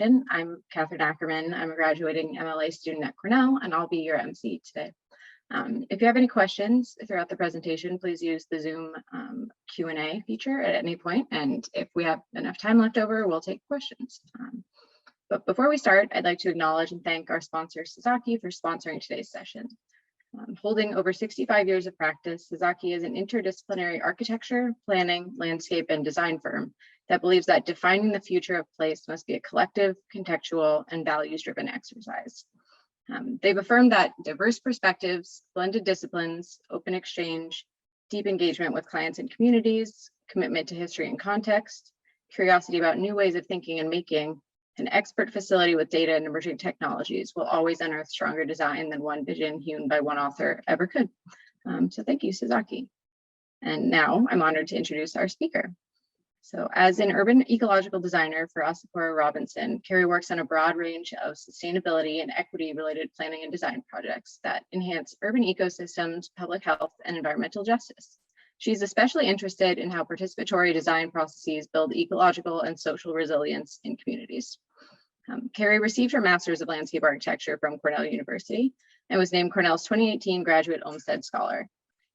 I'm Catherine Ackerman. I'm a graduating MLA student at Cornell, and I'll be your MC today. If you have any questions throughout the presentation, please use the Zoom Q&A feature at any point, and if we have enough time left over, we'll take questions. But before we start, I'd like to acknowledge and thank our sponsor, Sasaki, for sponsoring today's session. Holding over 65 years of practice, Sasaki is an interdisciplinary architecture, planning, landscape, and design firm that believes that defining the future of place must be a collective, contextual, and values-driven exercise. They've affirmed that diverse perspectives, blended disciplines, open exchange, deep engagement with clients and communities, commitment to history and context, curiosity about new ways of thinking and making, an expert facility with data and emerging technologies will always unearth stronger design than one vision hewn by one author ever could. So thank you, Sasaki. And now I'm honored to introduce our speaker. So as an urban ecological designer for Asakura Robinson, Kari works on a broad range of sustainability and equity related planning and design projects that enhance urban ecosystems, public health, and environmental justice. She's especially interested in how participatory design processes build ecological and social resilience in communities. Kari received her Master's of Landscape Architecture from Cornell University and was named Cornell's 2018 Graduate Olmsted Scholar.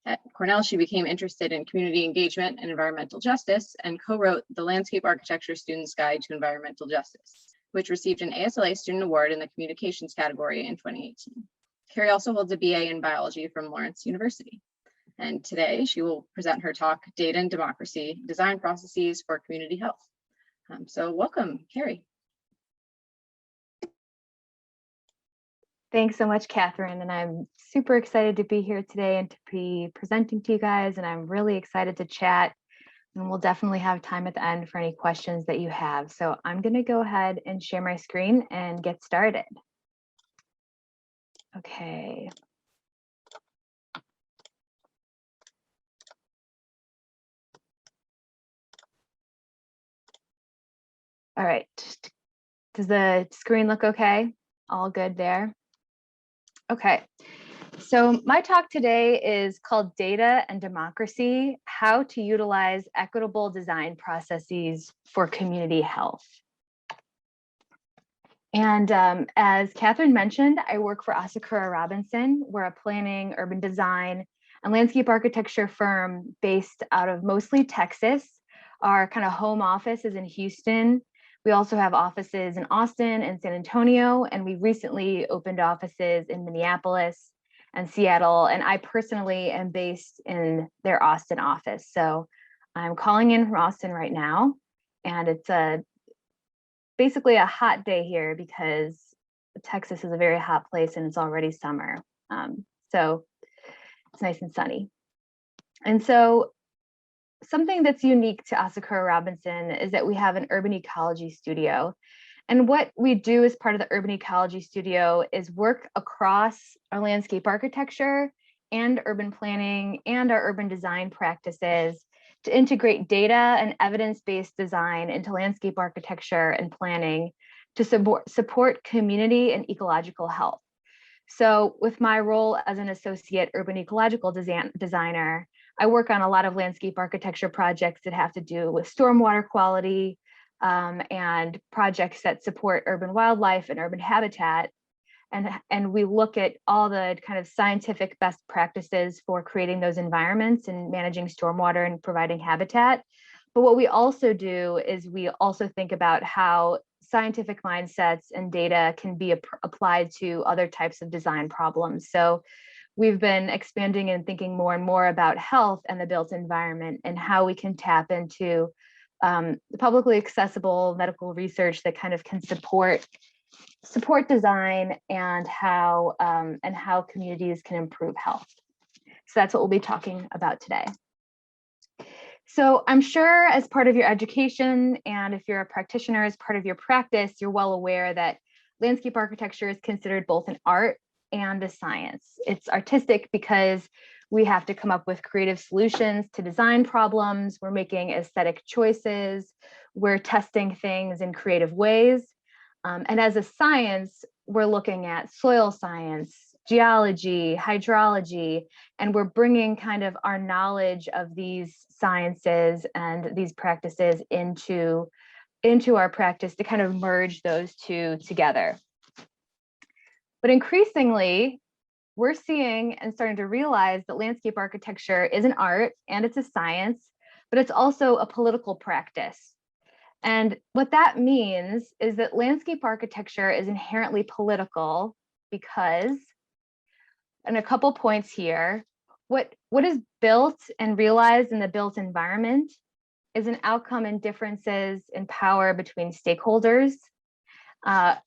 At Cornell, she became interested in community engagement and environmental justice and co-wrote the Landscape Architecture Student's Guide to Environmental Justice, which received an ASLA Student Award in the Communications category in 2018. Kari also holds a BA in biology from Lawrence University. And today she will present her talk, Data and Democracy, Design Processes for Community Health. So welcome, Kari. Thanks so much, Catherine. And I'm super excited to be here today and to be presenting to you guys. And I'm really excited to chat. And we'll definitely have time at the end for any questions that you have. So I'm going to go ahead and share my screen and get started. Okay. All right. Does the screen look okay? All good there? Okay, so my talk today is called Data and Democracy, How to Utilize Equitable Design Processes for Community Health. And as Catherine mentioned, I work for Asakura Robinson. We're a planning, urban design, and landscape architecture firm based out of mostly Texas. Our kind of home office is in Houston. We also have offices in Austin and San Antonio, and we recently opened offices in Minneapolis and Seattle. And I personally am based in their Austin office. So I'm calling in from Austin right now, and it's basically a hot day here because Texas is a very hot place and it's already summer. So it's nice and sunny. And so something that's unique to Asakura Robinson is that we have an urban ecology studio. And what we do as part of the urban ecology studio is work across our landscape architecture and urban planning and our urban design practices to integrate data and evidence-based design into landscape architecture and planning to support community and ecological health. So with my role as an associate urban ecological designer, I work on a lot of landscape architecture projects that have to do with stormwater quality and projects that support urban wildlife and urban habitat. And we look at all the kind of scientific best practices for creating those environments and managing stormwater and providing habitat. But what we also do is we also think about how scientific mindsets and data can be applied to other types of design problems. So we've been expanding and thinking more and more about health and the built environment and how we can tap into publicly accessible medical research that kind of can support design and how communities can improve health. So that's what we'll be talking about today. So I'm sure as part of your education and if you're a practitioner as part of your practice, you're well aware that landscape architecture is considered both an art and a science. It's artistic because we have to come up with creative solutions to design problems. We're making aesthetic choices. We're testing things in creative ways. And as a science, we're looking at soil science, geology, hydrology, and we're bringing kind of our knowledge of these sciences and these practices into into our practice to kind of merge those two together. But increasingly, we're seeing and starting to realize that landscape architecture is an art and it's a science, but it's also a political practice. And what that means is that landscape architecture is inherently political because, and a couple points here, what is built and realized in the built environment is an outcome in differences in power between stakeholders,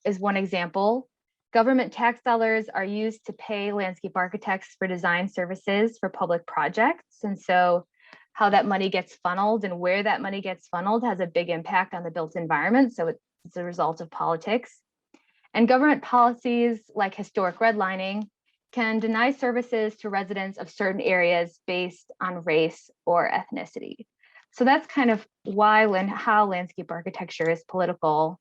is one example. Government tax dollars are used to pay landscape architects for design services for public projects. And so how that money gets funneled and where that money gets funneled has a big impact on the built environment. So it's a result of politics. And government policies like historic redlining can deny services to residents of certain areas based on race or ethnicity. So that's kind of why how landscape architecture is political.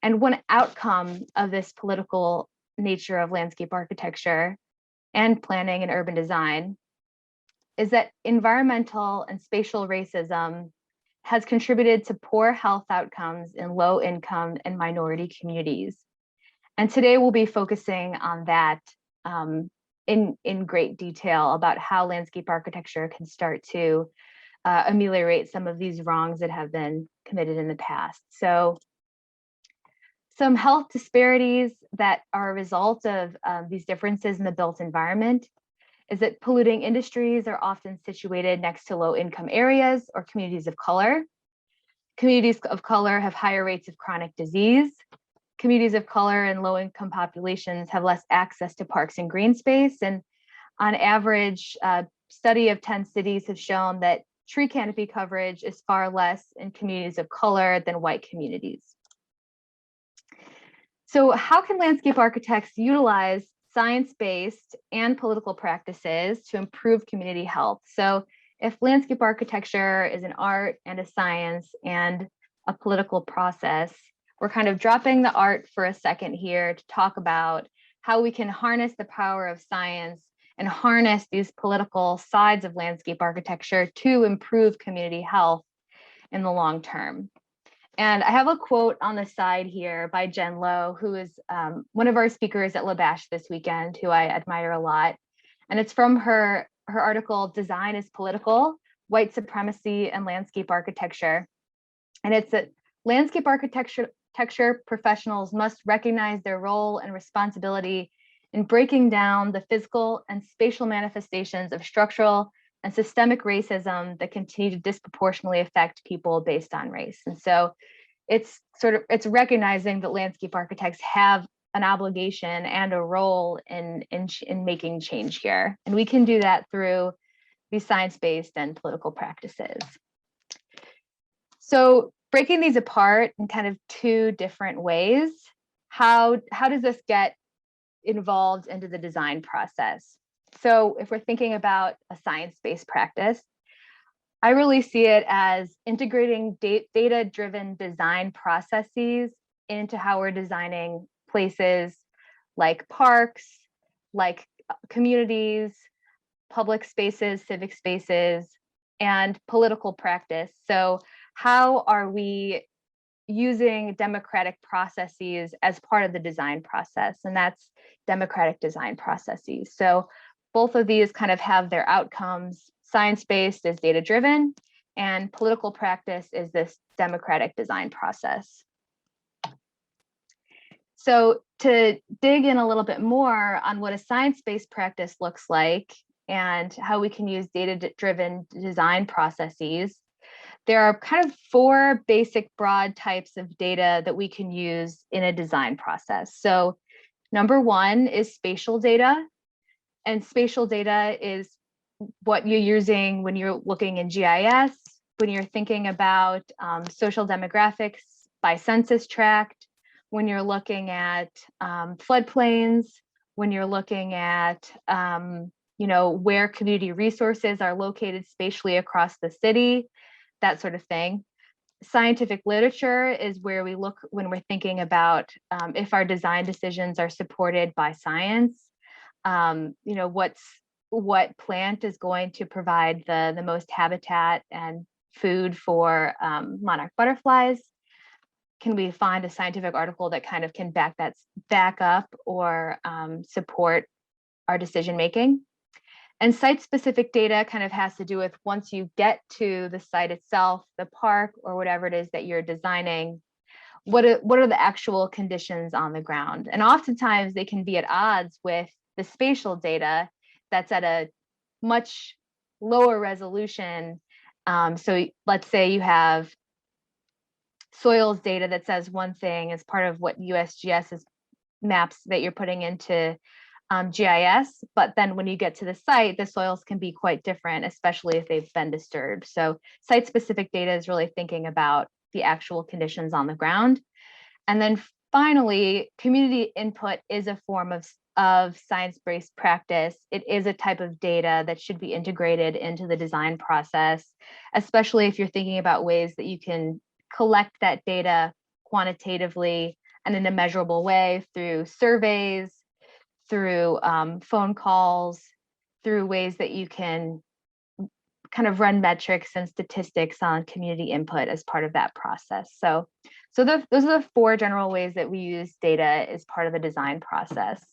And one outcome of this political nature of landscape architecture and planning and urban design is that environmental and spatial racism has contributed to poor health outcomes in low income and minority communities. And today we'll be focusing on that in great detail about how landscape architecture can start to ameliorate some of these wrongs that have been committed in the past. So some health disparities that are a result of these differences in the built environment is that polluting industries are often situated next to low-income areas or communities of color. Communities of color have higher rates of chronic disease. Communities of color and low-income populations have less access to parks and green space. And on average, a study of 10 cities have shown that tree canopy coverage is far less in communities of color than white communities. So how can landscape architects utilize science-based and political practices to improve community health? So if landscape architecture is an art and a science and a political process, we're kind of dropping the art for a second here to talk about how we can harness the power of science and harness these political sides of landscape architecture to improve community health in the long term. And I have a quote on the side here by Jen Lowe, who is one of our speakers at Labash this weekend, who I admire a lot. And it's from her article, Design is Political, White Supremacy and Landscape Architecture. And it's that landscape architecture professionals must recognize their role and responsibility in breaking down the physical and spatial manifestations of structural and systemic racism that continue to disproportionately affect people based on race. And so it's recognizing that landscape architects have an obligation and a role in making change here. And we can do that through these science-based and political practices. So breaking these apart in kind of two different ways, how does this get involved into the design process? So if we're thinking about a science-based practice, I really see it as integrating data-driven design processes into how we're designing places like parks, like communities, public spaces, civic spaces, and political practice. So how are we using democratic processes as part of the design process? And that's democratic design processes. So both of these kind of have their outcomes. Science-based is data-driven, and political practice is this democratic design process. So to dig in a little bit more on what a science-based practice looks like and how we can use data-driven design processes, there are kind of four basic broad types of data that we can use in a design process. So number one is spatial data. And spatial data is what you're using when you're looking in GIS, when you're thinking about social demographics by census tract, when you're looking at floodplains, when you're looking at where community resources are located spatially across the city, that sort of thing. Scientific literature is where we look when we're thinking about if our design decisions are supported by science. What plant is going to provide the most habitat and food for monarch butterflies. can we find a scientific article that kind of can back up or support our decision making. And site-specific data kind of has to do with once you get to the site itself, the park, or whatever it is that you're designing, what are the actual conditions on the ground? And oftentimes they can be at odds with the spatial data that's at a much lower resolution. So let's say you have soils data that says one thing as part of what USGS's maps that you're putting into GIS, but then when you get to the site, the soils can be quite different, especially if they've been disturbed. So site-specific data is really thinking about the actual conditions on the ground. And then finally, community input is a form of science-based practice. It is a type of data that should be integrated into the design process, especially if you're thinking about ways that you can collect that data quantitatively and in a measurable way through surveys, through phone calls, through ways that you can kind of run metrics and statistics on community input as part of that process. So those are the 4 general ways that we use data as part of the design process.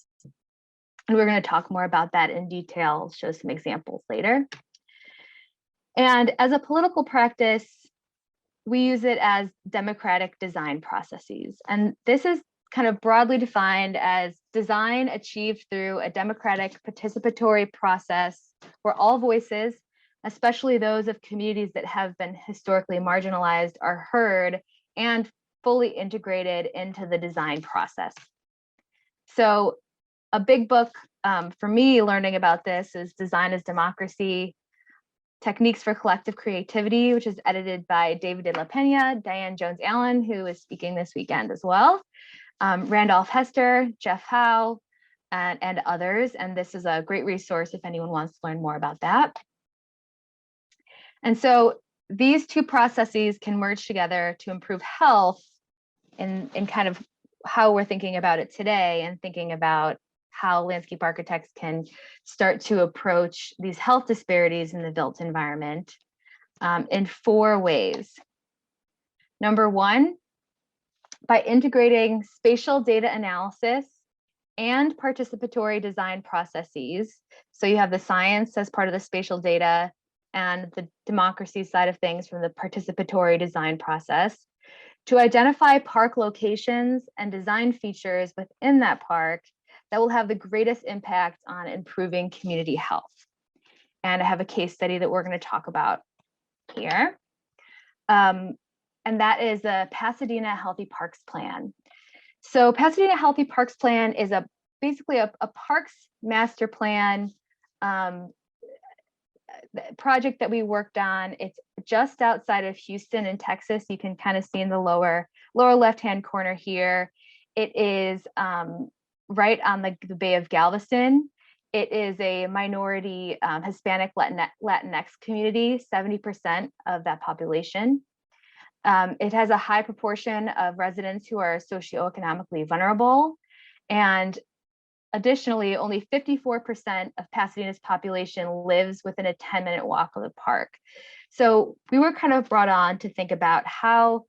And we're going to talk more about that in detail, show some examples later. And as a political practice, we use it as democratic design processes. And this is kind of broadly defined as design achieved through a democratic participatory process where all voices, especially those of communities that have been historically marginalized, are heard and fully integrated into the design process. So a big book for me learning about this is Design as Democracy, Techniques for Collective Creativity, which is edited by David de la Pena, Diane Jones-Allen, who is speaking this weekend as well, Randolph Hester, Jeff Howe, and others. And this is a great resource if anyone wants to learn more about that. And so these 2 processes can merge together to improve health in kind of how we're thinking about it today and thinking about how landscape architects can start to approach these health disparities in the built environment in 4 ways. Number 1, by integrating spatial data analysis and participatory design processes. So you have the science as part of the spatial data and the democracy side of things from the participatory design process to identify park locations and design features within that park that will have the greatest impact on improving community health. And I have a case study that we're going to talk about here. And that is a Pasadena Healthy Parks Plan. So Pasadena Healthy Parks Plan is basically a parks master plan project that we worked on. It's just outside of Houston in Texas. You can kind of see in the lower left-hand corner here. It is right on the Bay of Galveston. It is a minority Hispanic Latinx community, 70% of that population. It has a high proportion of residents who are socioeconomically vulnerable. And additionally, only 54% of Pasadena's population lives within a 10-minute walk of the park. So we were kind of brought on to think about how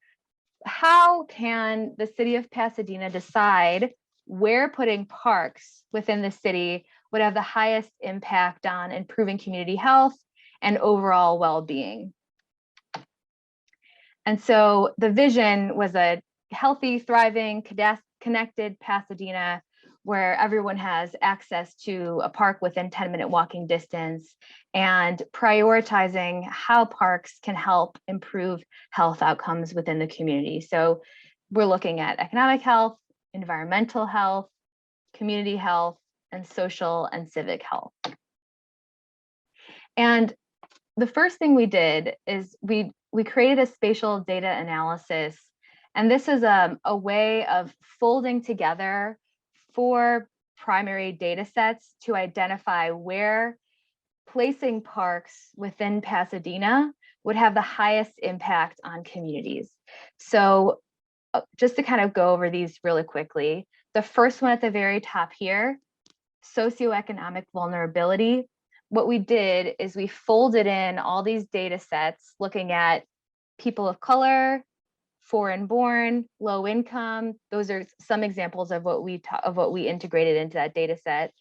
can the city of Pasadena decide where putting parks within the city would have the highest impact on improving community health and overall well-being. And so the vision was a healthy, thriving, connected Pasadena where everyone has access to a park within 10-minute walking distance and prioritizing how parks can help improve health outcomes within the community. So we're looking at economic health, environmental health, community health, and social and civic health. And the first thing we did is we created a spatial data analysis. And this is a way of folding together 4 primary data sets to identify where placing parks within Pasadena would have the highest impact on communities. So just to kind of go over these really quickly, the first one at the very top here, socioeconomic vulnerability. What we did is we folded in all these data sets looking at people of color, foreign born, low income. Those are some examples of what we integrated into that data set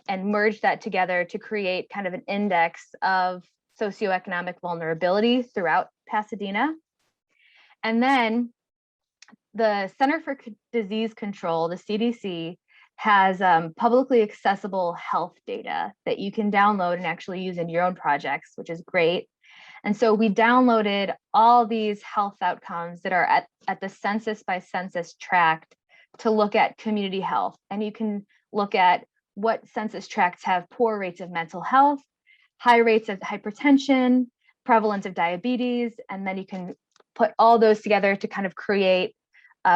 and merged that together to create kind of an index of socioeconomic vulnerability throughout Pasadena. And then the Center for Disease Control, the CDC, has publicly accessible health data that you can download and actually use in your own projects, which is great. And so we downloaded all these health outcomes that are at the census by census tract to look at community health. And you can look at what census tracts have poor rates of mental health, high rates of hypertension, prevalence of diabetes, and then you can put all those together to kind of create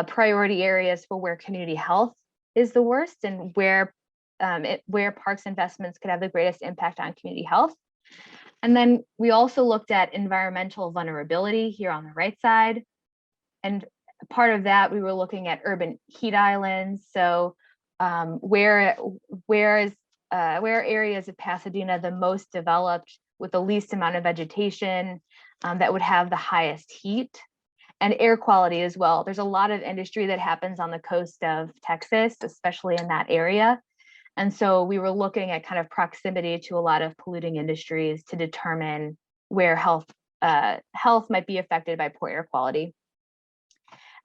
priority areas for where community health is the worst and where parks investments could have the greatest impact on community health. And then we also looked at environmental vulnerability here on the right side. And part of that, we were looking at urban heat islands. So where areas of Pasadena the most developed with the least amount of vegetation that would have the highest heat, and air quality as well. There's a lot of industry that happens on the coast of Texas, especially in that area. And so we were looking at kind of proximity to a lot of polluting industries to determine where health might be affected by poor air quality.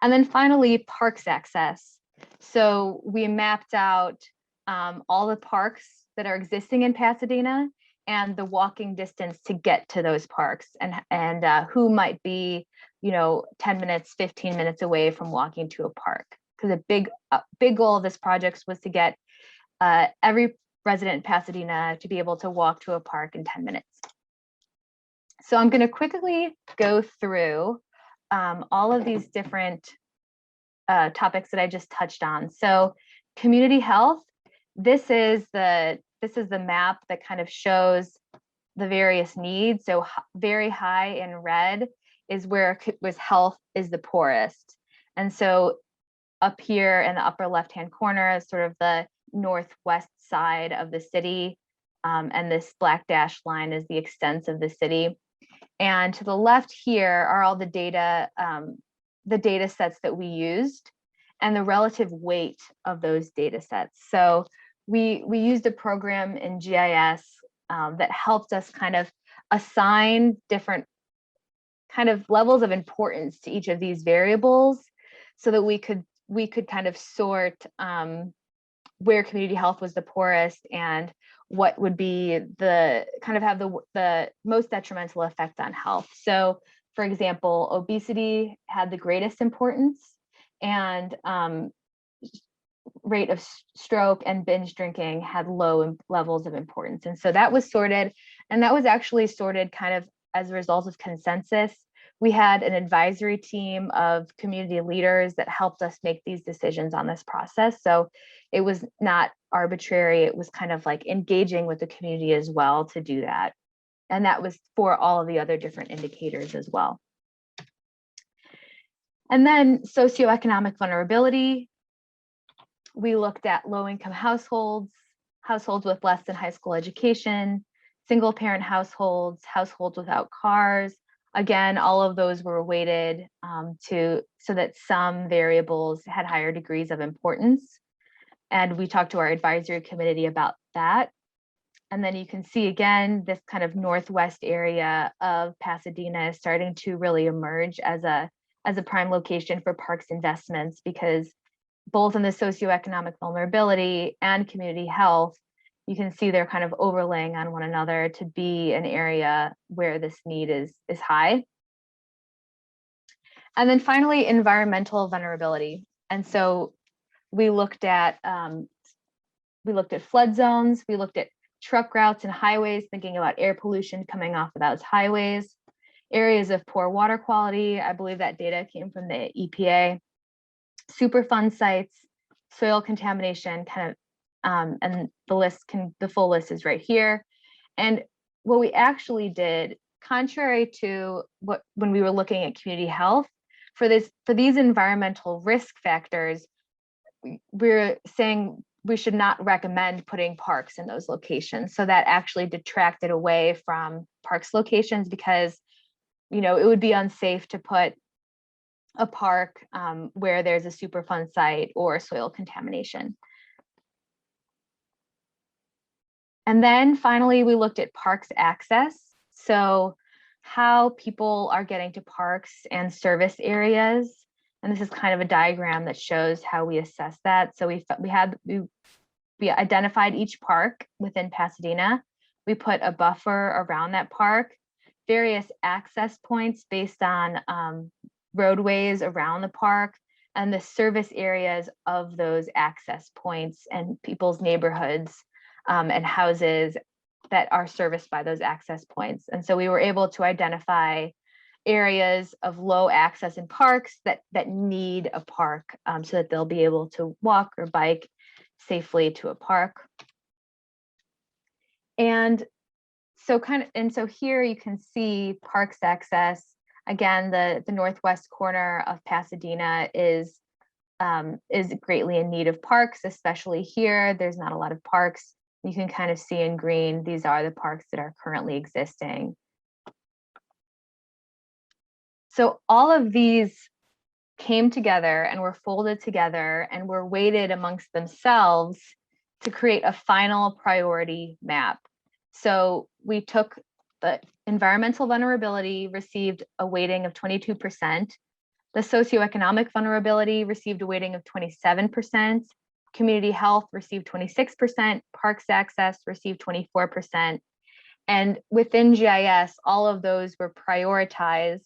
And then finally, parks access. So we mapped out all the parks that are existing in Pasadena and the walking distance to get to those parks, and who might be, 10 minutes, 15 minutes away from walking to a park. Because a big goal of this project was to get every resident in Pasadena to be able to walk to a park in 10 minutes. So I'm going to quickly go through all of these different topics that I just touched on. So community health, this is the map that kind of shows the various needs. So very high in red is where health is the poorest. And so up here in the upper left-hand corner is sort of the northwest side of the city. And this black dashed line is the extent of the city. And to the left here are all the data sets that we used and the relative weight of those data sets. So we used a program in GIS that helped us kind of assign different kind of levels of importance to each of these variables so that we could kind of sort where community health was the poorest and what would be the kind of have the most detrimental effect on health. So for example, obesity had the greatest importance, and rate of stroke and binge drinking had low levels of importance. And so that was sorted, and that was actually sorted kind of as a result of consensus. We had an advisory team of community leaders that helped us make these decisions on this process. So it was not arbitrary. It was kind of like engaging with the community as well to do that. And that was for all of the other different indicators as well. And then socioeconomic vulnerability. We looked at low-income households, households with less than high school education, single-parent households, households without cars. Again, all of those were weighted so that some variables had higher degrees of importance. And we talked to our advisory committee about that. And then you can see again, this kind of northwest area of Pasadena is starting to really emerge as a prime location for parks investments, because both in the socioeconomic vulnerability and community health, you can see they're kind of overlaying on one another to be an area where this need is high. And then finally, environmental vulnerability. And so we looked at flood zones, we looked at truck routes and highways, thinking about air pollution coming off of those highways, areas of poor water quality. I believe that data came from the EPA, Superfund sites, soil contamination, kind of, and the full list is right here. And what we actually did, contrary to when we were looking at community health, for these environmental risk factors, we're saying we should not recommend putting parks in those locations. So that actually detracted away from parks locations, because it would be unsafe to put a park where there's a Superfund site or soil contamination. And then finally, we looked at parks access. So how people are getting to parks and service areas. And this is kind of a diagram that shows how we assess that. So we identified each park within Pasadena. We put a buffer around that park, various access points based on roadways around the park, and the service areas of those access points and people's neighborhoods and houses that are serviced by those access points. And so we were able to identify areas of low access in parks that need a park so that they'll be able to walk or bike safely to a park. And so here you can see parks access. Again, the northwest corner of Pasadena is greatly in need of parks, especially here. There's not a lot of parks. You can kind of see in green, these are the parks that are currently existing. So all of these came together and were folded together and were weighted amongst themselves to create a final priority map. So we took the environmental vulnerability received a weighting of 22%. The socioeconomic vulnerability received a weighting of 27%. Community health received 26%. Parks access received 24%. And within GIS, all of those were prioritized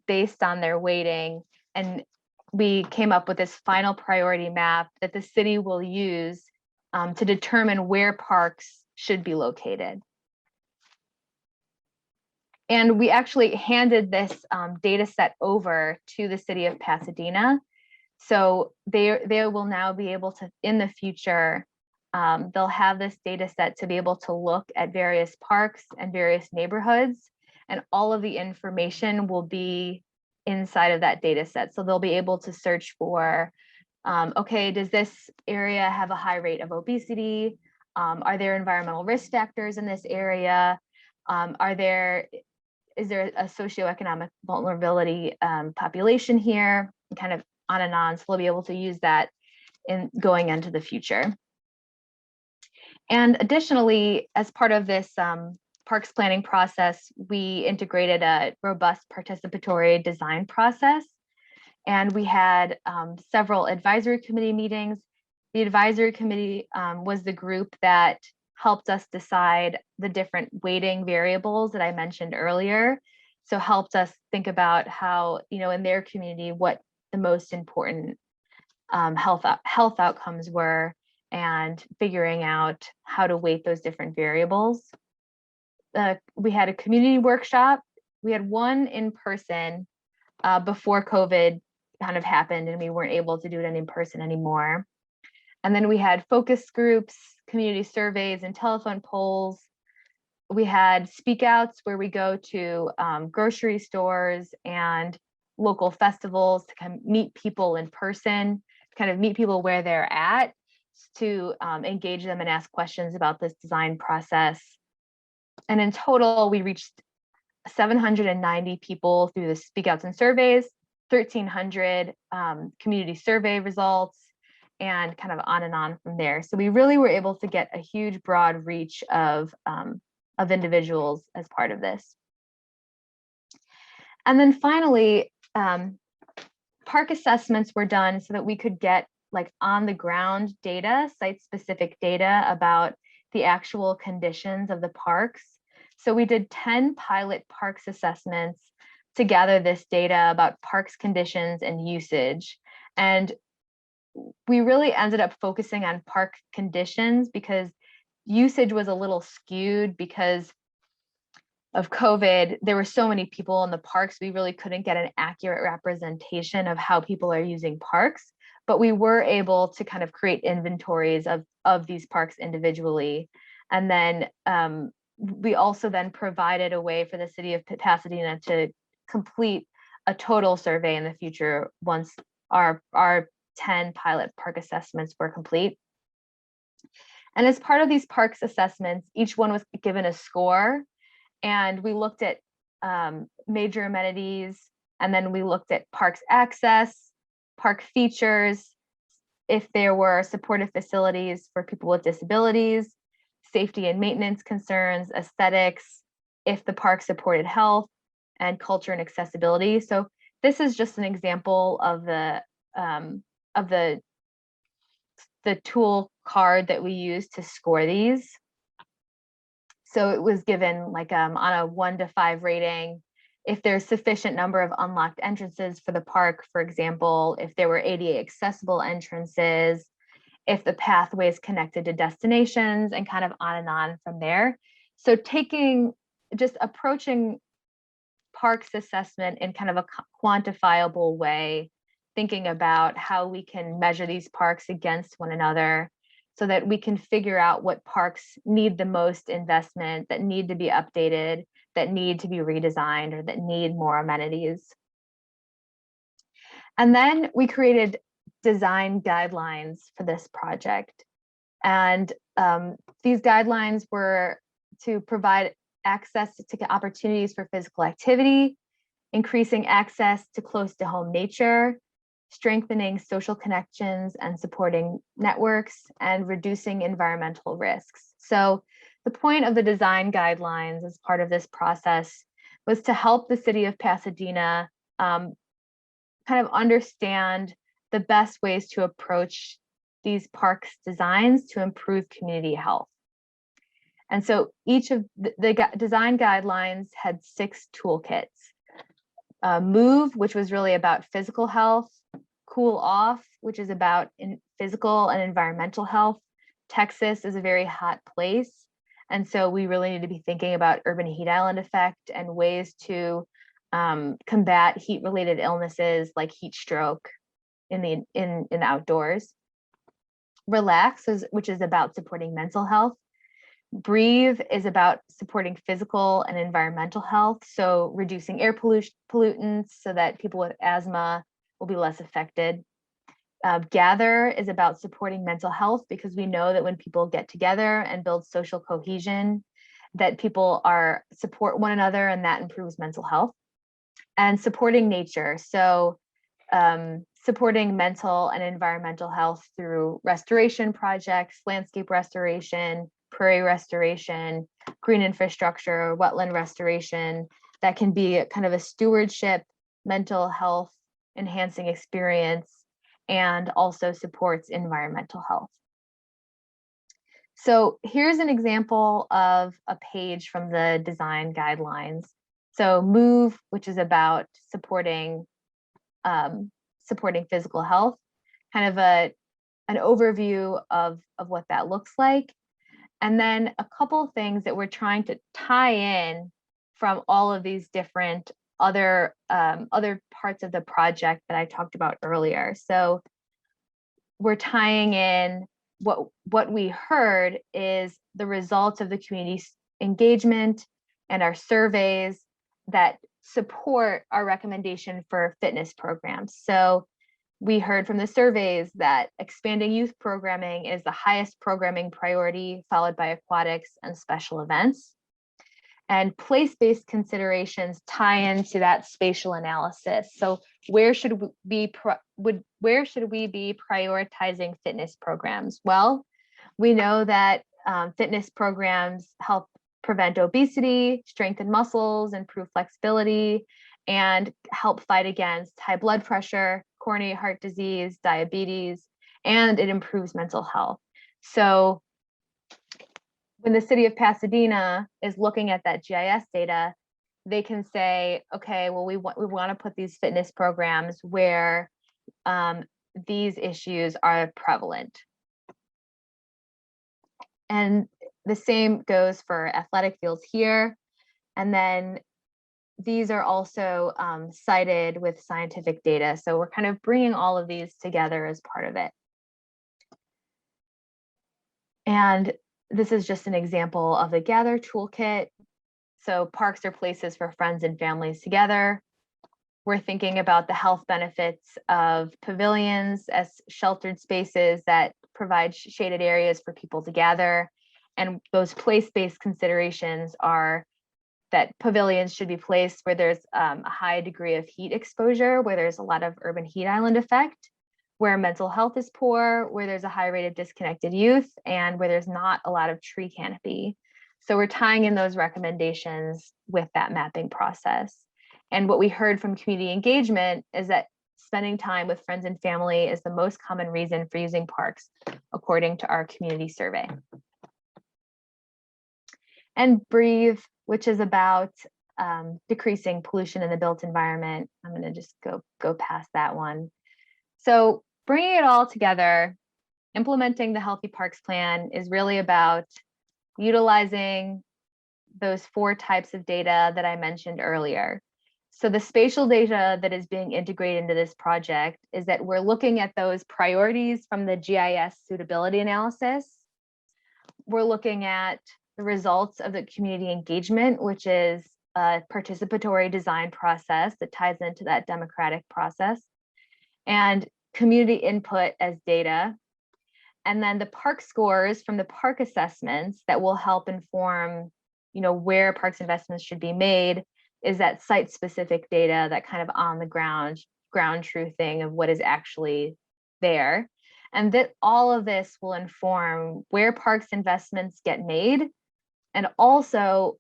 based on their weighting. And we came up with this final priority map that the city will use to determine where parks should be located. And we actually handed this data set over to the city of Pasadena. So they will now be able to, in the future, they'll have this data set to be able to look at various parks and various neighborhoods, and all of the information will be inside of that data set. So they'll be able to search for, okay, does this area have a high rate of obesity? Are there environmental risk factors in this area? Is there a socioeconomic vulnerability population here? Kind of on and on. So we'll be able to use that in going into the future. And additionally, as part of this parks planning process, we integrated a robust participatory design process. And we had several advisory committee meetings. The advisory committee was the group that helped us decide the different weighting variables that I mentioned earlier. So helped us think about how, in their community, what the most important health outcomes were, and figuring out how to weight those different variables. We had a community workshop. We had one in person before COVID kind of happened and we weren't able to do it in person anymore. And then we had focus groups, community surveys, and telephone polls. We had speak outs where we go to grocery stores and local festivals to kind of meet people in person, kind of meet people where they're at, to engage them and ask questions about this design process. And in total, we reached 790 people through the speak outs and surveys, 1,300 community survey results, and kind of on and on from there. So we really were able to get a huge broad reach of individuals as part of this. And then finally, park assessments were done so that we could get like on the ground data, site specific data about the actual conditions of the parks. So we did 10 pilot parks assessments to gather this data about parks conditions and usage. And we really ended up focusing on park conditions because usage was a little skewed because of COVID. There were so many people in the parks, we really couldn't get an accurate representation of how people are using parks, but we were able to kind of create inventories of these parks individually. And then we also then provided a way for the city of Pasadena to complete a total survey in the future once our 10 pilot park assessments were complete. And as part of these parks assessments, each one was given a score, and we looked at major amenities And then we looked at parks access, park features, if there were supportive facilities for people with disabilities, safety and maintenance concerns, aesthetics, if the park supported health, and culture and accessibility. So this is just an example of the tool card that we use to score these. So it was given like on a 1 to 5 rating, if there's sufficient number of unlocked entrances for the park, for example, if there were ADA accessible entrances, if the pathway is connected to destinations, and kind of on from there. So just approaching parks assessment in kind of a quantifiable way, thinking about how we can measure these parks against one another so that we can figure out what parks need the most investment, that need to be updated, that need to be redesigned, or that need more amenities. And then we created design guidelines for this project. And these guidelines were to provide access to opportunities for physical activity, increasing access to close to home nature, strengthening social connections and supporting networks, and reducing environmental risks. So the point of the design guidelines as part of this process was to help the city of Pasadena kind of understand the best ways to approach these parks designs to improve community health. And so each of the design guidelines had 6 toolkits. Move, which was really about physical health. Cool off, which is about physical and environmental health. Texas is a very hot place. And so we really need to be thinking about urban heat island effect and ways to combat heat-related illnesses like heat stroke in the outdoors. Relax, which is about supporting mental health. Breathe is about supporting physical and environmental health, so reducing air pollutants so that people with asthma will be less affected. Gather is about supporting mental health, because we know that when people get together and build social cohesion, that people support one another, and that improves mental health. And supporting nature, so supporting mental and environmental health through restoration projects, landscape restoration, prairie restoration, green infrastructure, wetland restoration, that can be kind of a stewardship, mental health enhancing experience, and also supports environmental health. So here's an example of a page from the design guidelines. So move, which is about supporting physical health, kind of an overview of what that looks like. And then a couple of things that we're trying to tie in from all of these different other parts of the project that I talked about earlier. So we're tying in what we heard is the results of the community engagement and our surveys that support our recommendation for fitness programs. So we heard from the surveys that expanding youth programming is the highest programming priority, followed by aquatics and special events. And place-based considerations tie into that spatial analysis. So where should we be prioritizing fitness programs? Well, we know that fitness programs help prevent obesity, strengthen muscles, improve flexibility, and help fight against high blood pressure, coronary heart disease, diabetes, and it improves mental health. So when the city of Pasadena is looking at that GIS data, they can say, okay, well, we want to put these fitness programs where these issues are prevalent. And the same goes for athletic fields here. And then these are also cited with scientific data. So we're kind of bringing all of these together as part of it. And this is just an example of the Gather toolkit. So parks are places for friends and families together. We're thinking about the health benefits of pavilions as sheltered spaces that provide shaded areas for people to gather. And those place-based considerations are that pavilions should be placed where there's a high degree of heat exposure, where there's a lot of urban heat island effect, where mental health is poor, where there's a high rate of disconnected youth, and where there's not a lot of tree canopy. So we're tying in those recommendations with that mapping process. And what we heard from community engagement is that spending time with friends and family is the most common reason for using parks, according to our community survey. And breathe, which is about decreasing pollution in the built environment. I'm going to just go past that one. So bringing it all together, implementing the Healthy Parks Plan is really about utilizing those 4 types of data that I mentioned earlier. So the spatial data that is being integrated into this project is that we're looking at those priorities from the GIS suitability analysis. We're looking at the results of the community engagement, which is a participatory design process that ties into that democratic process, and community input as data. And then the park scores from the park assessments that will help inform, where parks investments should be made, is that site-specific data, that kind of on the ground truthing of what is actually there. And that all of this will inform where parks investments get made, and also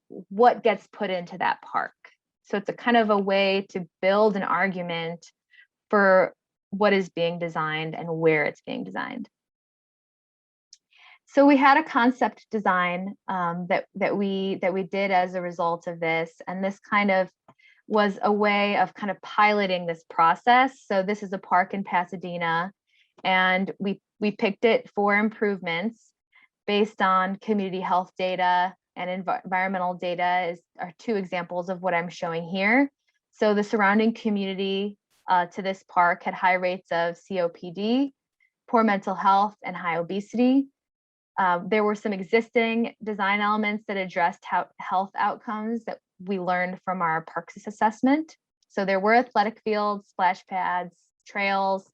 what gets put into that park. So it's a kind of a way to build an argument for what is being designed and where it's being designed. So we had a concept design that we did as a result of this, and this kind of was a way of kind of piloting this process. So this is a park in Pasadena, and we picked it for improvements based on community health data and environmental data are 2 examples of what I'm showing here. So the surrounding community to this park had high rates of COPD, poor mental health, and high obesity. There were some existing design elements that addressed health outcomes that we learned from our parks assessment. So there were athletic fields, splash pads, trails,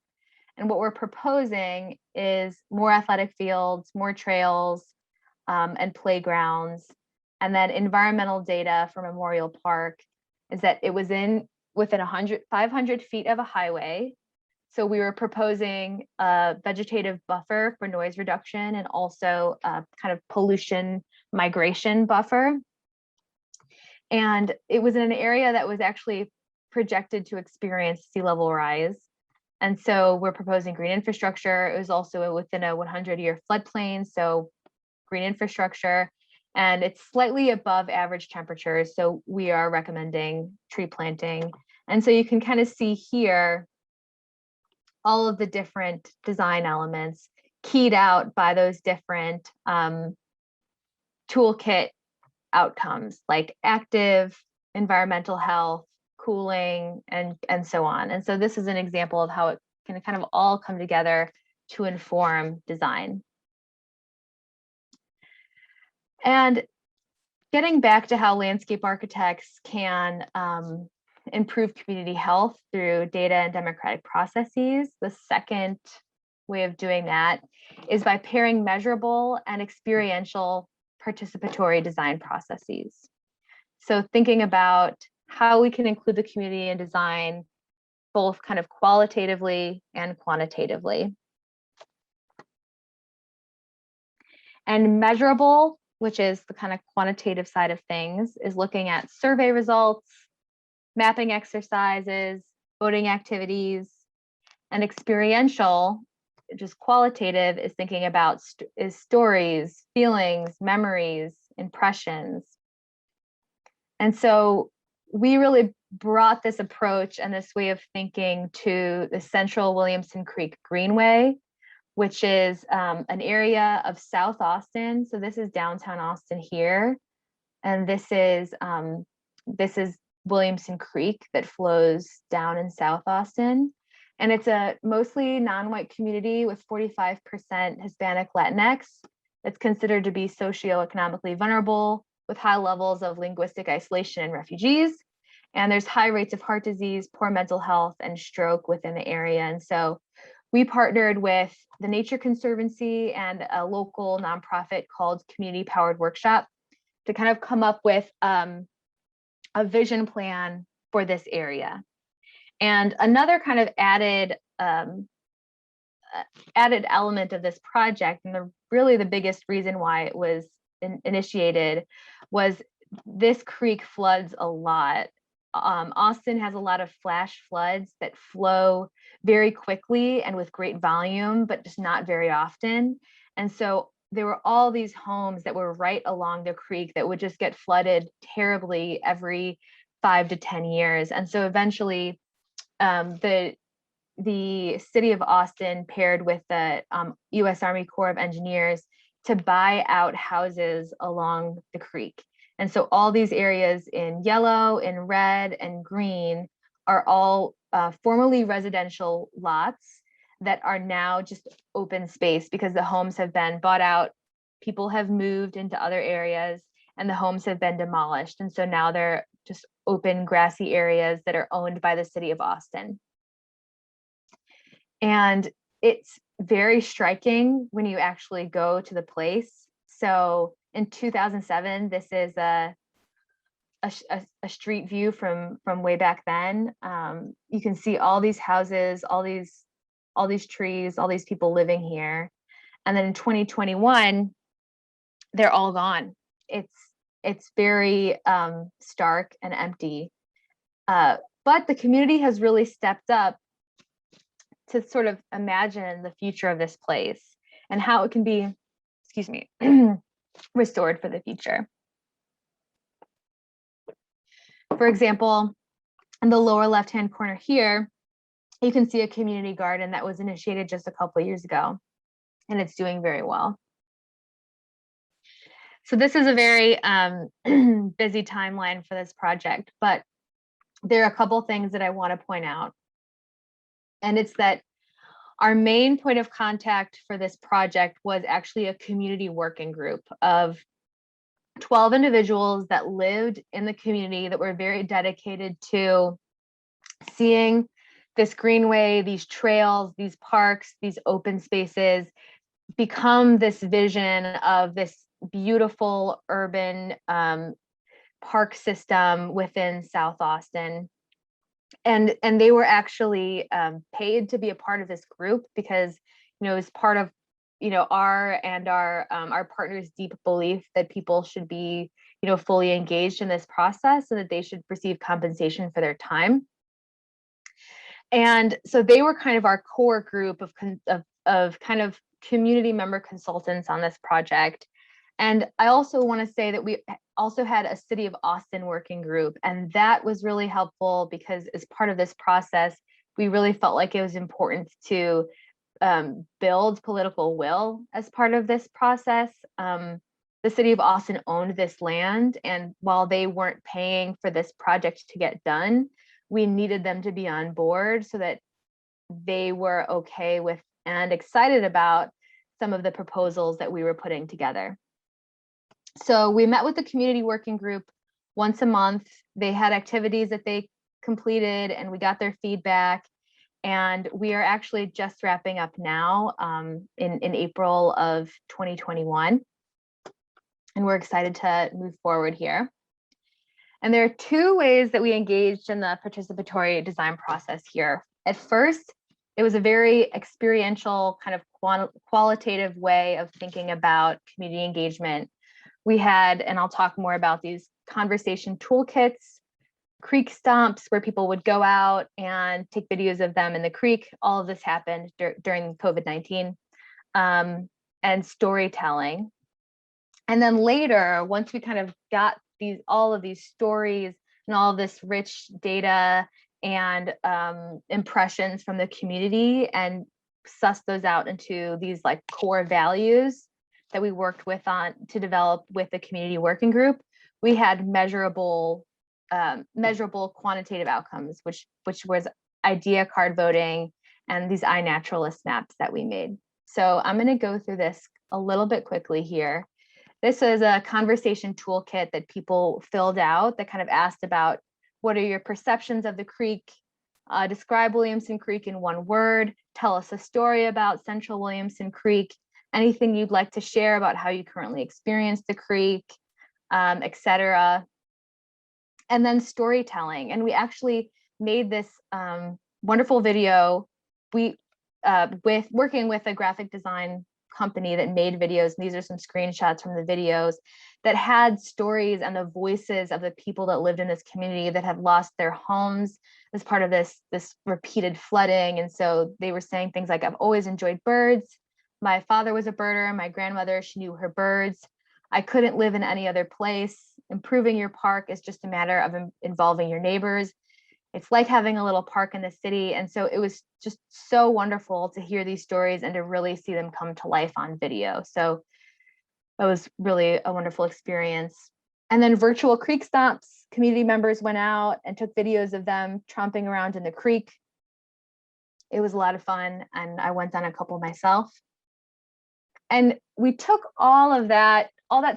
and what we're proposing is more athletic fields, more trails, and playgrounds. And then environmental data for Memorial Park is that it was within 500 feet of a highway. So we were proposing a vegetative buffer for noise reduction, and also a kind of pollution migration buffer. And it was in an area that was actually projected to experience sea level rise. And so we're proposing green infrastructure. It was also within a 100-year floodplain, so green infrastructure, and it's slightly above average temperatures. So we are recommending tree planting. And so you can kind of see here all of the different design elements keyed out by those different toolkit outcomes, like active, environmental health, cooling, and so on. And so this is an example of how it can kind of all come together to inform design. And getting back to how landscape architects can improve community health through data and democratic processes, the second way of doing that is by pairing measurable and experiential participatory design processes. So thinking about how we can include the community in design, both kind of qualitatively and quantitatively. And measurable, which is the kind of quantitative side of things, is looking at survey results, mapping exercises, voting activities. And experiential, just qualitative, is thinking about stories, feelings, memories, impressions. And so we really brought this approach and this way of thinking to the Central Williamson Creek Greenway, which is an area of South Austin. So this is downtown Austin here, and this is Williamson Creek that flows down in South Austin. And it's a mostly non-white community with 45% Hispanic Latinx. It's considered to be socioeconomically vulnerable with high levels of linguistic isolation and refugees. And there's high rates of heart disease, poor mental health, and stroke within the area. And so we partnered with the Nature Conservancy and a local nonprofit called Community Powered Workshop to kind of come up with a vision plan for this area. And another kind of added element of this project, and really the biggest reason why it was initiated, was this creek floods a lot. Austin has a lot of flash floods that flow very quickly and with great volume, but just not very often. And so there were all these homes that were right along the creek that would just get flooded terribly every 5 to 10 years. And so eventually the city of Austin paired with the U.S. Army Corps of Engineers to buy out houses along the creek. And so all these areas in yellow, in red, and green are all formerly residential lots that are now just open space because the homes have been bought out, people have moved into other areas, and the homes have been demolished. And so now they're just open grassy areas that are owned by the city of Austin. And it's very striking when you actually go to the place. So in 2007, this is a street view from way back then. You can see all these houses, all these trees, all these people living here. And then in 2021, they're all gone. It's very stark and empty. But the community has really stepped up to sort of imagine the future of this place and how it can be, excuse me, restored for the future. For example, in the lower left-hand corner here, you can see a community garden that was initiated just a couple of years ago, and it's doing very well. So this is a very busy timeline for this project, but there are a couple things that I want to point out. And it's that our main point of contact for this project was actually a community working group of 12 individuals that lived in the community that were very dedicated to seeing this greenway, these trails, these parks, these open spaces become this vision of this beautiful urban park system within South Austin. And they were actually paid to be a part of this group because, it was part of, our partners' deep belief that people should be, fully engaged in this process and that they should receive compensation for their time. And so they were kind of our core group of kind of community member consultants on this project. And I also want to say that we also had a City of Austin working group, and that was really helpful because as part of this process, we really felt like it was important to build political will as part of this process. The City of Austin owned this land, and while they weren't paying for this project to get done, we needed them to be on board so that they were okay with and excited about some of the proposals that we were putting together. So we met with the community working group once a month. They had activities that they completed and we got their feedback. And we are actually just wrapping up now in April of 2021. And we're excited to move forward here. And there are two ways that we engaged in the participatory design process here. At first, it was a very experiential kind of qualitative way of thinking about community engagement. We had, and I'll talk more about these, conversation toolkits, creek stomps where people would go out and take videos of them in the creek. All of this happened during COVID-19, and storytelling. And then later, once we kind of got all of these stories and all of this rich data and impressions from the community and sussed those out into these like core values that we worked with on to develop with the community working group, we had measurable quantitative outcomes, which was idea card voting and these iNaturalist maps that we made. So I'm going to go through this a little bit quickly here. This is a conversation toolkit that people filled out that kind of asked about what are your perceptions of the creek, describe Williamson Creek in one word, tell us a story about Central Williamson Creek, anything you'd like to share about how you currently experience the creek, etc. And then storytelling. And we actually made this wonderful video with working with a graphic design company that made videos. And these are some screenshots from the videos that had stories and the voices of the people that lived in this community that had lost their homes as part of this repeated flooding. And so they were saying things like, I've always enjoyed birds. My father was a birder. My grandmother, she knew her birds. I couldn't live in any other place. Improving your park is just a matter of involving your neighbors. It's like having a little park in the city. And so it was just so wonderful to hear these stories and to really see them come to life on video. So that was really a wonderful experience. And then virtual creek stomps, community members went out and took videos of them tromping around in the creek. It was a lot of fun, and I went on a couple myself. And we took all that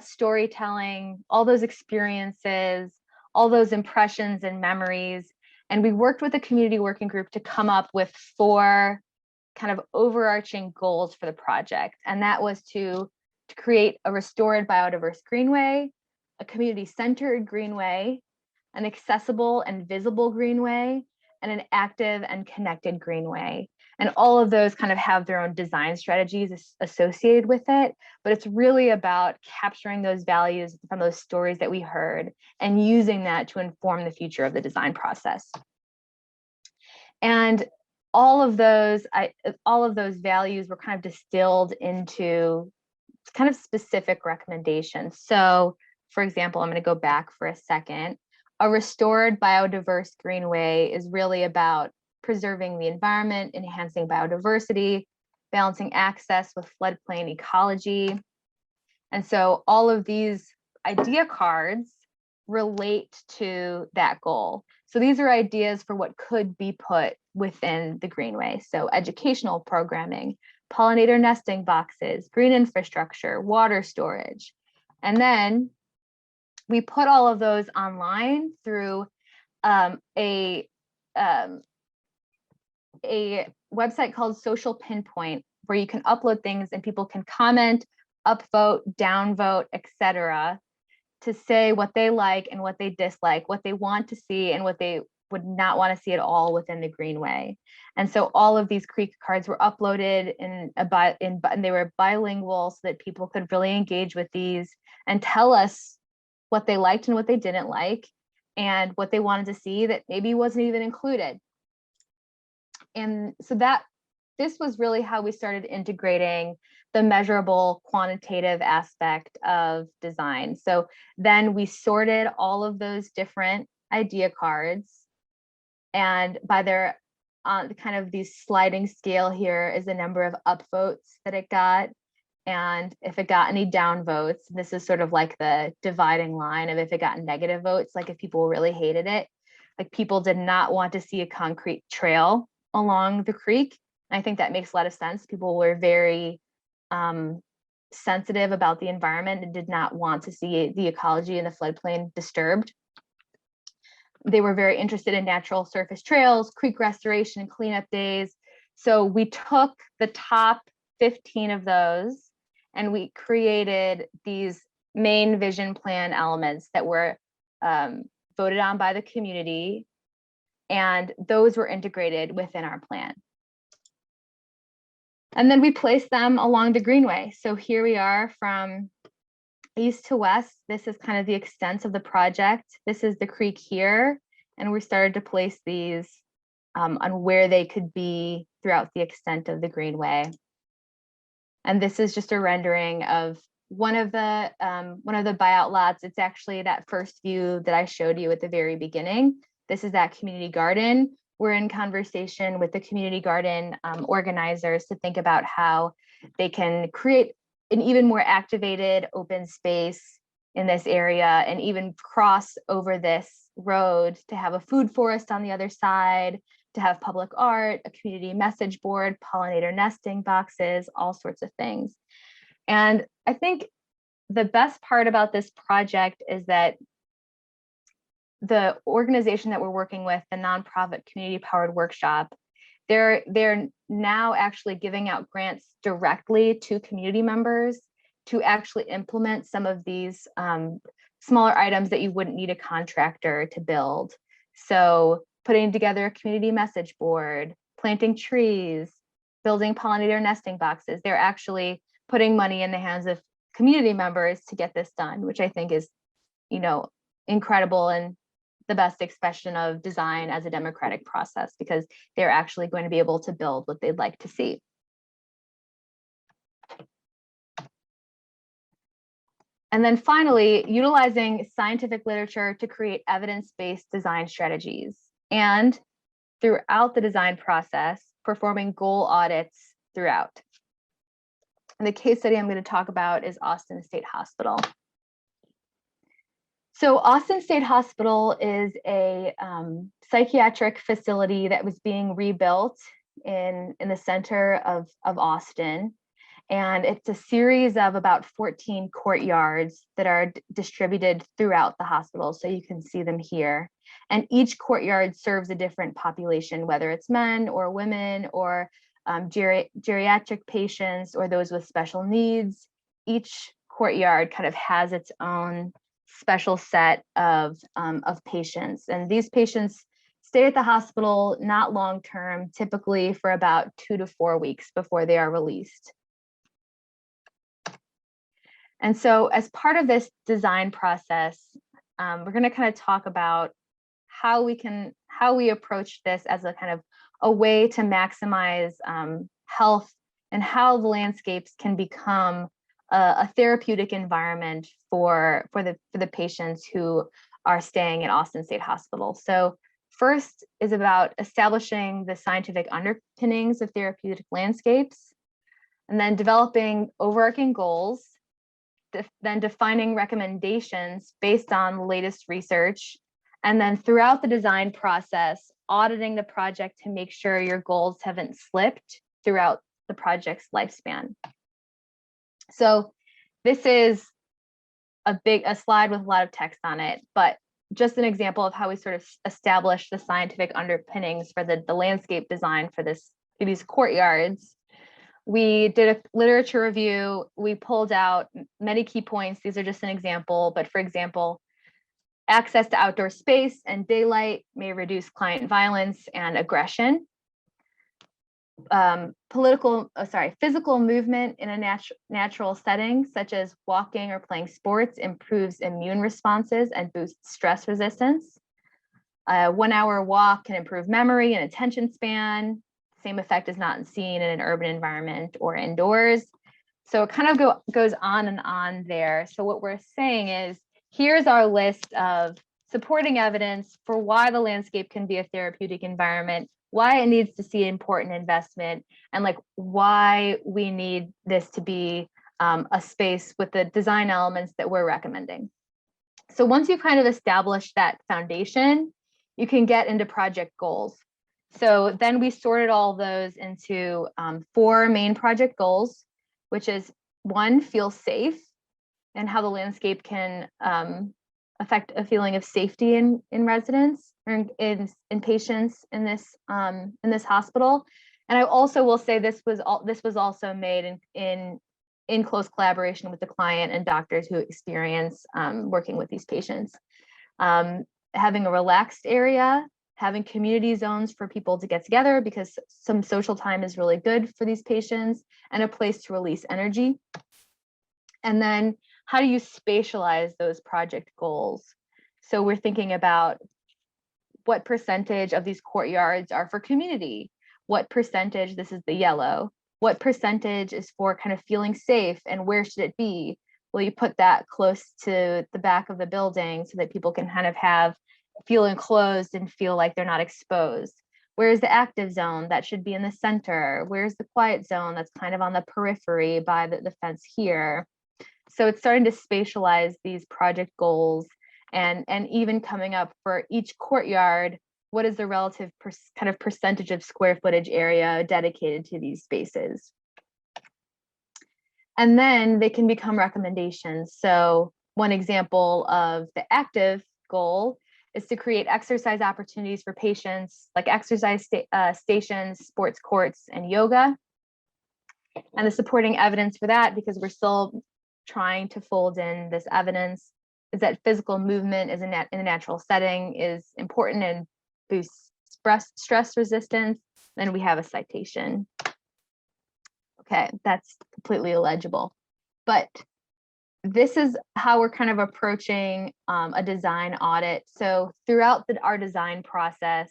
storytelling, all those experiences, all those impressions and memories, and we worked with a community working group to come up with 4 kind of overarching goals for the project. And that was to create a restored biodiverse greenway, a community-centered greenway, an accessible and visible greenway, and an active and connected greenway. And all of those kind of have their own design strategies associated with it, but it's really about capturing those values from those stories that we heard and using that to inform the future of the design process. And all of those values were kind of distilled into kind of specific recommendations. So, for example, I'm going to go back for a second. A restored biodiverse greenway is really about preserving the environment, enhancing biodiversity, balancing access with floodplain ecology. And so all of these idea cards relate to that goal. So these are ideas for what could be put within the greenway. So educational programming, pollinator nesting boxes, green infrastructure, water storage. And then we put all of those online through a website called Social Pinpoint, where you can upload things and people can comment, upvote, downvote, etc., to say what they like and what they dislike, what they want to see and what they would not want to see at all within the greenway. And so all of these creek cards were uploaded and they were bilingual so that people could really engage with these and tell us what they liked and what they didn't like and what they wanted to see that maybe wasn't even included. And so this was really how we started integrating the measurable quantitative aspect of design. So then we sorted all of those different idea cards, and by their kind of these sliding scale here is the number of upvotes that it got. And if it got any downvotes, this is sort of like the dividing line of if it got negative votes, like if people really hated it, like people did not want to see a concrete trail along the creek. I think that makes a lot of sense. People were very sensitive about the environment and did not want to see the ecology in the floodplain disturbed. They were very interested in natural surface trails, creek restoration, and cleanup days. So we took the top 15 of those and we created these main vision plan elements that were voted on by the community, and those were integrated within our plan. And then we placed them along the greenway. So here we are from east to west. This is kind of the extent of the project. This is the creek here. And we started to place these on where they could be throughout the extent of the greenway. And this is just a rendering of one of the buyout lots. It's actually that first view that I showed you at the very beginning. This is that community garden. We're in conversation with the community garden organizers to think about how they can create an even more activated open space in this area and even cross over this road to have a food forest on the other side, to have public art, a community message board, pollinator nesting boxes, all sorts of things. And I think the best part about this project is that the organization that we're working with, the nonprofit community powered workshop, they're now actually giving out grants directly to community members to actually implement some of these smaller items that you wouldn't need a contractor to build. So putting together a community message board, planting trees, building pollinator nesting boxes. They're actually putting money in the hands of community members to get this done, which I think is, incredible and the best expression of design as a democratic process, because they're actually going to be able to build what they'd like to see. And then finally, utilizing scientific literature to create evidence-based design strategies, and throughout the design process, performing goal audits throughout. And the case study I'm going to talk about is Austin State Hospital. So Austin State Hospital is a psychiatric facility that was being rebuilt in the center of Austin. And it's a series of about 14 courtyards that are distributed throughout the hospital. So you can see them here. And each courtyard serves a different population, whether it's men or women or geriatric patients or those with special needs. Each courtyard kind of has its own special set of patients. And these patients stay at the hospital not long term, typically for about 2 to 4 weeks before they are released. And so as part of this design process, we're going to kind of talk about how we approach this as a kind of a way to maximize health, and how the landscapes can become a therapeutic environment for the patients who are staying at Austin State Hospital. So first is about establishing the scientific underpinnings of therapeutic landscapes, and then developing overarching goals, then defining recommendations based on the latest research, and then throughout the design process, auditing the project to make sure your goals haven't slipped throughout the project's lifespan. So this is a slide with a lot of text on it, but just an example of how we sort of establish the scientific underpinnings for the landscape design for these courtyards. We did a literature review. We pulled out many key points. These are just an example, but for example, access to outdoor space and daylight may reduce client violence and aggression. Physical movement in a natural setting, such as walking or playing sports, improves immune responses and boosts stress resistance. A 1 hour walk can improve memory and attention span. Same effect is not seen in an urban environment or indoors. So it kind of goes on and on there. So what we're saying is, here's our list of supporting evidence for why the landscape can be a therapeutic environment, why it needs to see important investment, and like why we need this to be a space with the design elements that we're recommending. So once you've kind of established that foundation, you can get into project goals. So then we sorted all those into 4 main project goals, which is 1, feel safe, and how the landscape can affect a feeling of safety in residents or in patients in this hospital. And I also will say this was also made in close collaboration with the client and doctors who experience working with these patients. Having a relaxed area, having community zones for people to get together because some social time is really good for these patients, and a place to release energy. And then how do you spatialize those project goals? So we're thinking about what percentage of these courtyards are for community, what percentage, this is the yellow, what percentage is for kind of feeling safe, and where should it be? Well, you put that close to the back of the building so that people can kind of feel enclosed and feel like they're not exposed. Where's the active zone? That should be in the center. Where's the quiet zone? That's kind of on the periphery by the fence here. So it's starting to spatialize these project goals, and even coming up for each courtyard, what is the relative kind of percentage of square footage area dedicated to these spaces? And then they can become recommendations. So one example of the active goal is to create exercise opportunities for patients, like exercise stations, sports courts, and yoga. And the supporting evidence for that, because we're still trying to fold in this evidence, is that physical movement is in a natural setting is important and boosts stress resistance. Then we have a citation. Okay, that's completely illegible. But this is how we're kind of approaching a design audit. So throughout our design process,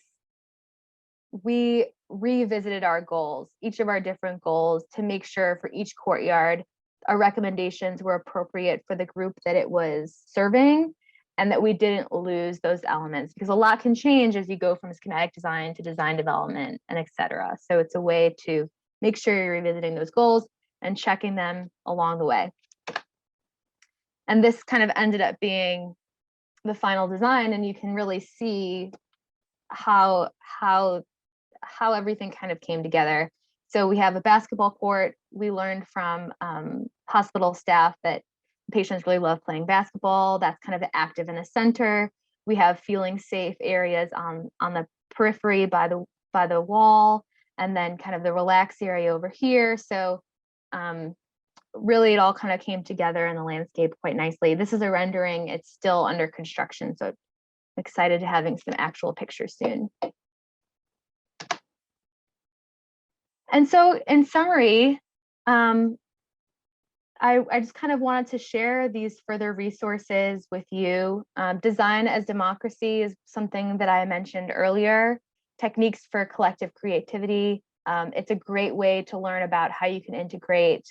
we revisited our goals, each of our different goals, to make sure for each courtyard, our recommendations were appropriate for the group that it was serving, and that we didn't lose those elements, because a lot can change as you go from schematic design to design development and et cetera. So it's a way to make sure you're revisiting those goals and checking them along the way. And this kind of ended up being the final design, and you can really see how everything kind of came together. So we have a basketball court. We learned from hospital staff that patients really love playing basketball. That's kind of the active in the center. We have feeling safe areas on the periphery by the wall, and then kind of the relax area over here. So really it all kind of came together in the landscape quite nicely. This is a rendering. It's still under construction, so I'm excited to having some actual pictures soon. And so in summary, I just kind of wanted to share these further resources with you. Design as Democracy is something that I mentioned earlier. Techniques for Collective Creativity. It's a great way to learn about how you can integrate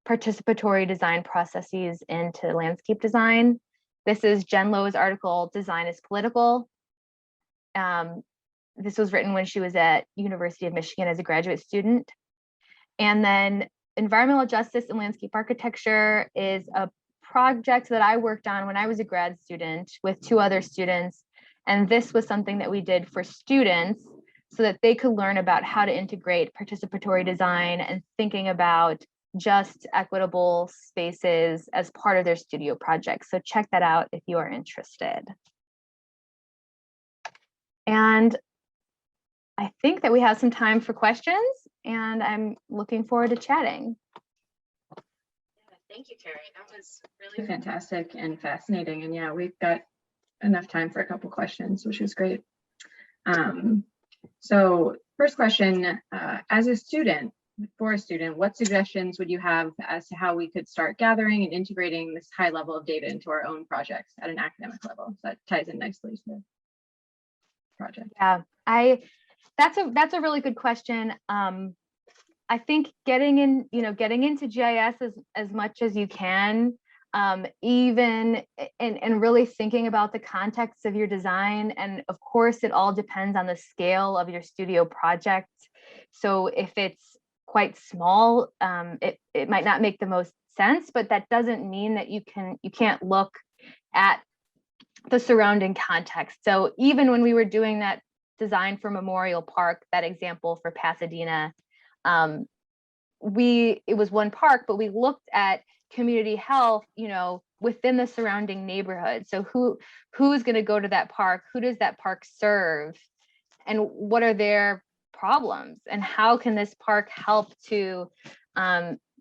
participatory design processes into landscape design. This is Jen Lowe's article, Design is Political. This was written when she was at University of Michigan as a graduate student. And then Environmental Justice and Landscape Architecture is a project that I worked on when I was a grad student with 2 other students. And this was something that we did for students so that they could learn about how to integrate participatory design and thinking about just equitable spaces as part of their studio project. So check that out if you are interested. And I think that we have some time for questions, and I'm looking forward to chatting. Yeah, thank you, Kari. That was really fantastic and fascinating. And yeah, we've got enough time for a couple questions, which is great. So first question, as a student, what suggestions would you have as to how we could start gathering and integrating this high level of data into our own projects at an academic level? So that ties in nicely to the project. Yeah, that's a really good question. I think getting into GIS as much as you can, even and really thinking about the context of your design. And of course, it all depends on the scale of your studio project. So if it's quite small, it might not make the most sense, but that doesn't mean that you can't look at the surrounding context. So even when we were doing that design for Memorial Park, that example for Pasadena, it was one park, but we looked at community health, within the surrounding neighborhood. So who's going to go to that park? Who does that park serve? And what are their problems? And how can this park help to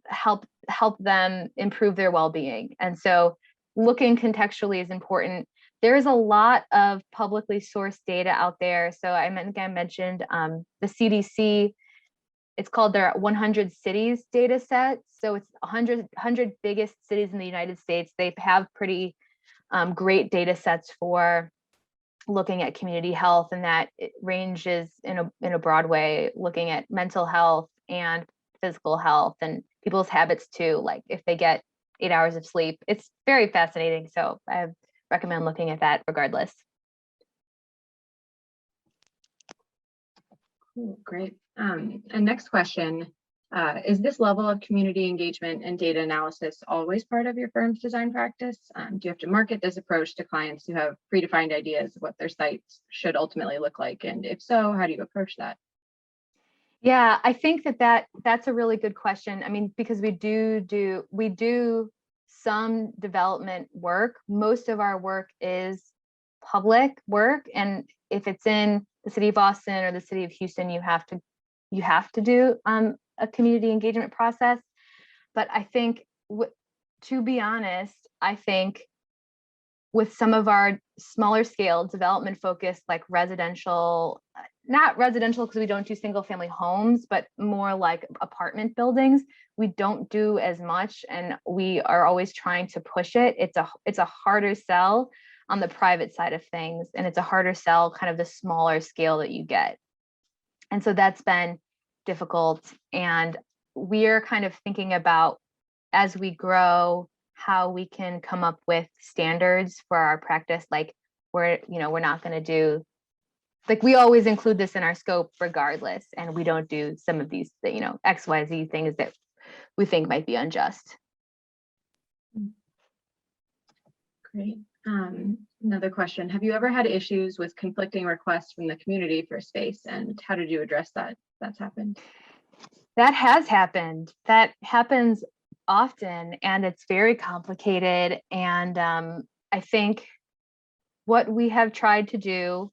help them improve their well-being? And so looking contextually is important. There's a lot of publicly sourced data out there. So I mentioned the CDC. It's called their 100 cities data set. So it's 100 biggest cities in the United States. They have pretty great data sets for looking at community health, and that it ranges in a broad way, looking at mental health and physical health and people's habits too, like if they get 8 hours of sleep. It's very fascinating. So I recommend looking at that regardless. Cool, great. And next question, is this level of community engagement and data analysis always part of your firm's design practice? Do you have to market this approach to clients who have predefined ideas of what their sites should ultimately look like? And if so, how do you approach that? Yeah, I think that's a really good question. I mean, because we do some development work. Most of our work is public work, and if it's in the city of Boston or the city of Houston, you have to do a community engagement process. But I think, to be honest, I think with some of our smaller scale development focused, like residential, not residential because we don't do single family homes, but more like apartment buildings, we don't do as much, and we are always trying to push it. It's a harder sell on the private side of things, and it's a harder sell kind of the smaller scale that you get. And so that's been difficult. And we're kind of thinking about, as we grow, how we can come up with standards for our practice. Like we're not going to do, like we always include this in our scope regardless, and we don't do some of these, XYZ things that we think might be unjust. Great. Another question. Have you ever had issues with conflicting requests from the community for space, and how did you address that? That's happened. That has happened. That happens often, and it's very complicated. And I think what we have tried to do,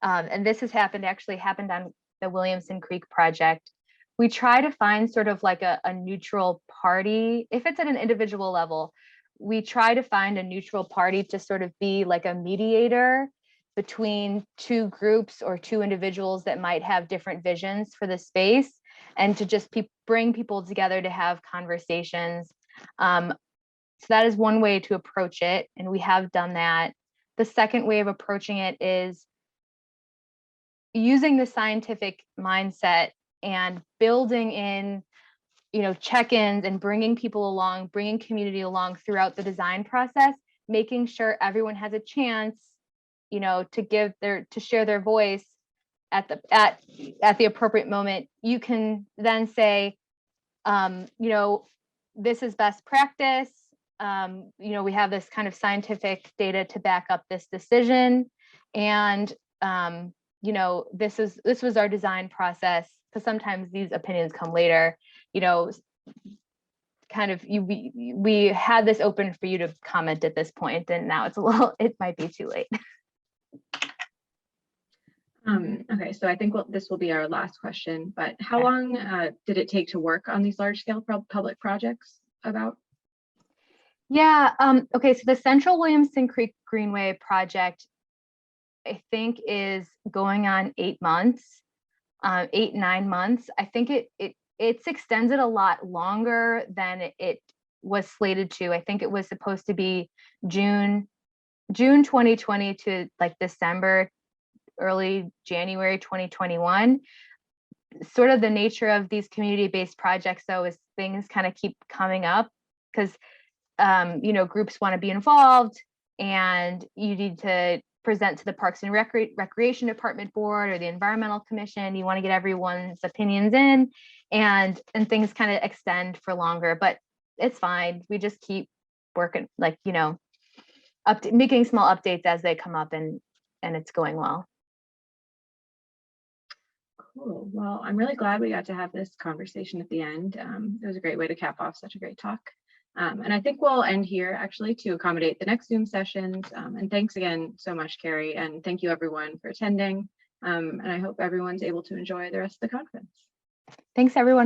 and this has happened on the Williamson Creek project, we try to find sort of like a neutral party. If it's at an individual level, we try to find a neutral party to sort of be like a mediator between two groups or two individuals that might have different visions for the space, and to just bring people together to have conversations. So that is one way to approach it, and we have done that. The second way of approaching it is using the scientific mindset and building in check-ins and bringing people along, bringing community along throughout the design process, making sure everyone has a chance, to share their voice at the appropriate moment. You can then say, this is best practice. We have this kind of scientific data to back up this decision, and this was our design process. Because sometimes these opinions come later. We had this open for you to comment at this point, and now it might be too late. Okay, so I think this will be our last question, but how long did it take to work on these large scale public projects about? Yeah, okay, so the Central Williamson Creek Greenway project, I think, is going on 8 months, 8-9 months. I think it's extended a lot longer than it was slated to. I think it was supposed to be June 2020 to like December, early January 2021. Sort of the nature of these community-based projects, though, is things kind of keep coming up because groups want to be involved, and you need to present to the Parks and Recreation Department board or the Environmental Commission. You want to get everyone's opinions in, and things kind of extend for longer, but it's fine. We just keep working, making small updates as they come up, and it's going well. Cool. Well, I'm really glad we got to have this conversation at the end. It was a great way to cap off such a great talk. And I think we'll end here actually to accommodate the next Zoom sessions. And thanks again so much, Kari. And thank you everyone for attending. And I hope everyone's able to enjoy the rest of the conference. Thanks, everyone.